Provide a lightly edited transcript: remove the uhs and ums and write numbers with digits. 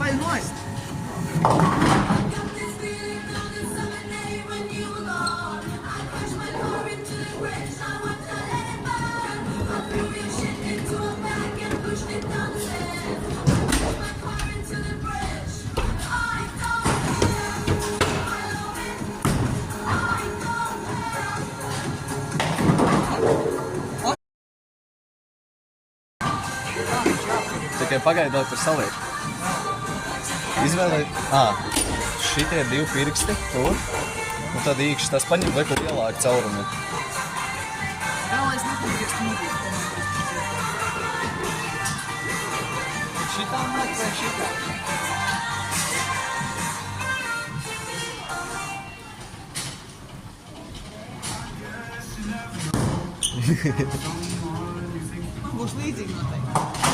Vai nost! Tikai pagaidot, tur saliek. Izvēlēt, šitie divi pirksti, tur, un tad īkšķi tas paņem, vai kur ielāk caurumu. Galvenais nepalīdzies smūgi. Šitā nāk vai šitā? Būs līdzīgi noteikti.